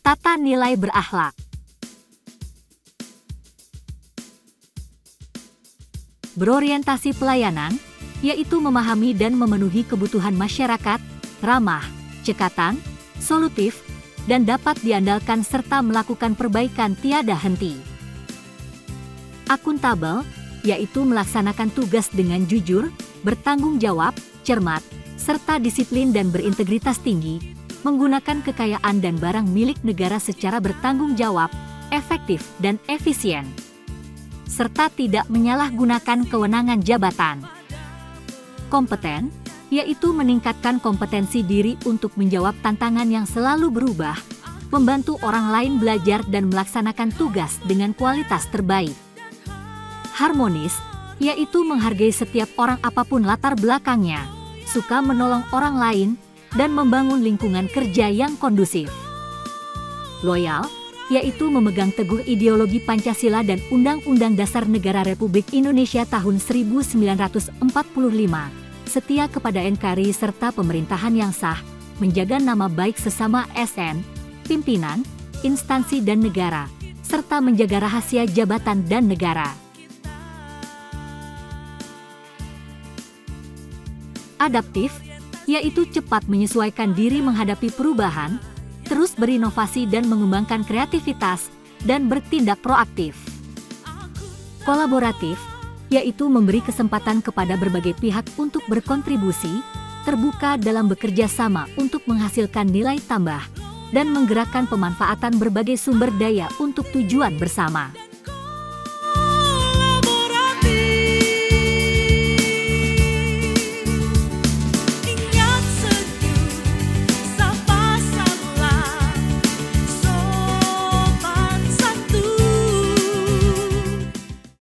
Tata nilai berakhlak. Berorientasi pelayanan, yaitu memahami dan memenuhi kebutuhan masyarakat, ramah, cekatan, solutif, dan dapat diandalkan serta melakukan perbaikan tiada henti. Akuntabel, yaitu melaksanakan tugas dengan jujur, bertanggung jawab, cermat, serta disiplin dan berintegritas tinggi, menggunakan kekayaan dan barang milik negara secara bertanggung jawab, efektif dan efisien, serta tidak menyalahgunakan kewenangan jabatan. Kompeten, yaitu meningkatkan kompetensi diri untuk menjawab tantangan yang selalu berubah, membantu orang lain belajar dan melaksanakan tugas dengan kualitas terbaik. Harmonis, yaitu menghargai setiap orang apapun latar belakangnya, suka menolong orang lain, dan membangun lingkungan kerja yang kondusif. Loyal, yaitu memegang teguh ideologi Pancasila dan Undang-Undang Dasar Negara Republik Indonesia tahun 1945, setia kepada NKRI serta pemerintahan yang sah, menjaga nama baik sesama ASN, pimpinan, instansi dan negara, serta menjaga rahasia jabatan dan negara. Adaptif, yaitu cepat menyesuaikan diri menghadapi perubahan, terus berinovasi dan mengembangkan kreativitas, dan bertindak proaktif. Kolaboratif, yaitu memberi kesempatan kepada berbagai pihak untuk berkontribusi, terbuka dalam bekerja sama untuk menghasilkan nilai tambah, dan menggerakkan pemanfaatan berbagai sumber daya untuk tujuan bersama.